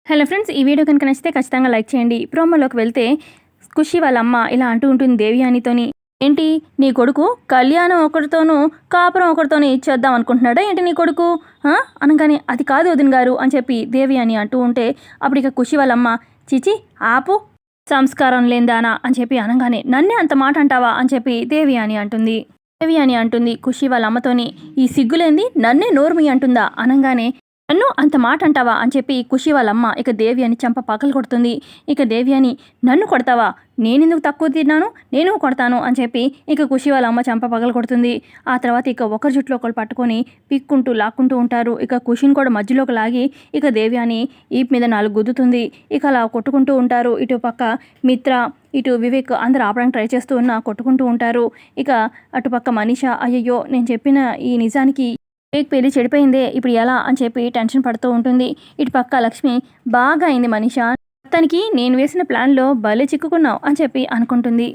Hello friends, ఈ video కనుక నచ్చితే ఖచ్చితంగా లైక్ చేయండి. ప్రోమోలోకి వెళ్తే ఖుషి వాళ్ళ అమ్మ ఇలా అంటూ ఉంటుంది దేవయానితోని. ఏంటి నీ కొడుకు కళ్యాణం ఒకరితోనూ కాపురం ఒకరితోనే ఇచ్చేద్దాం అనుకుంటున్నాడా ఏంటి నీ కొడుకు అనగానే అది కాదు వదిన గారు అని చెప్పి దేవయాని అంటూ ఉంటే అప్పుడు ఇక ఖుషి వాళ్ళమ్మ చిచి ఆపు సంస్కారం లేందానా అని చెప్పి అనగానే నన్నే అంత మాట అంటావా అని చెప్పి దేవయాని అంటుంది ఖుషి వాళ్ళ అమ్మతోని. ఈ సిగ్గులేంది నన్నే నోర్మి అంటుందా అనగానే నన్ను అంత మాట అంటావా అని చెప్పి ఖుషి వాళ్ళమ్మ ఇక దేవ్యాని చంప పగలు కొడుతుంది. ఇక దేవ్యాని నన్ను కొడతావా, నేనెందుకు తక్కువ తిన్నాను, నేను కొడతాను అని చెప్పి ఇక ఖుషి వాళ్ళ అమ్మ చంప పగలు కొడుతుంది. ఆ తర్వాత ఇక ఒకరి జుట్లో ఒకరు పట్టుకొని పిక్కుంటూ లాక్కుంటూ ఉంటారు. ఇక ఖుషిని కూడా మధ్యలోకి లాగి ఇక దేవ్యాని ఈప్ మీద 4 గుద్దుతుంది. ఇక అలా కొట్టుకుంటూ ఉంటారు. ఇటు పక్క మిత్ర, ఇటు వివేక్ అందరు ఆపడానికి ట్రై చేస్తూ ఉన్నా కొట్టుకుంటూ ఉంటారు. ఇక అటుపక్క మనీష అయ్యయ్యో నేను చెప్పిన ఈ నిజానికి వివేక్ పెళ్లి చెడిపోయిందే, ఇప్పుడు ఎలా అని చెప్పి టెన్షన్ పడుతూ ఉంటుంది. ఇటు పక్క లక్ష్మి బాగా అయింది మనీష, తనకి నేను వేసిన ప్లాన్లో భలే చిక్కుకున్నావు అని చెప్పి అనుకుంటుంది.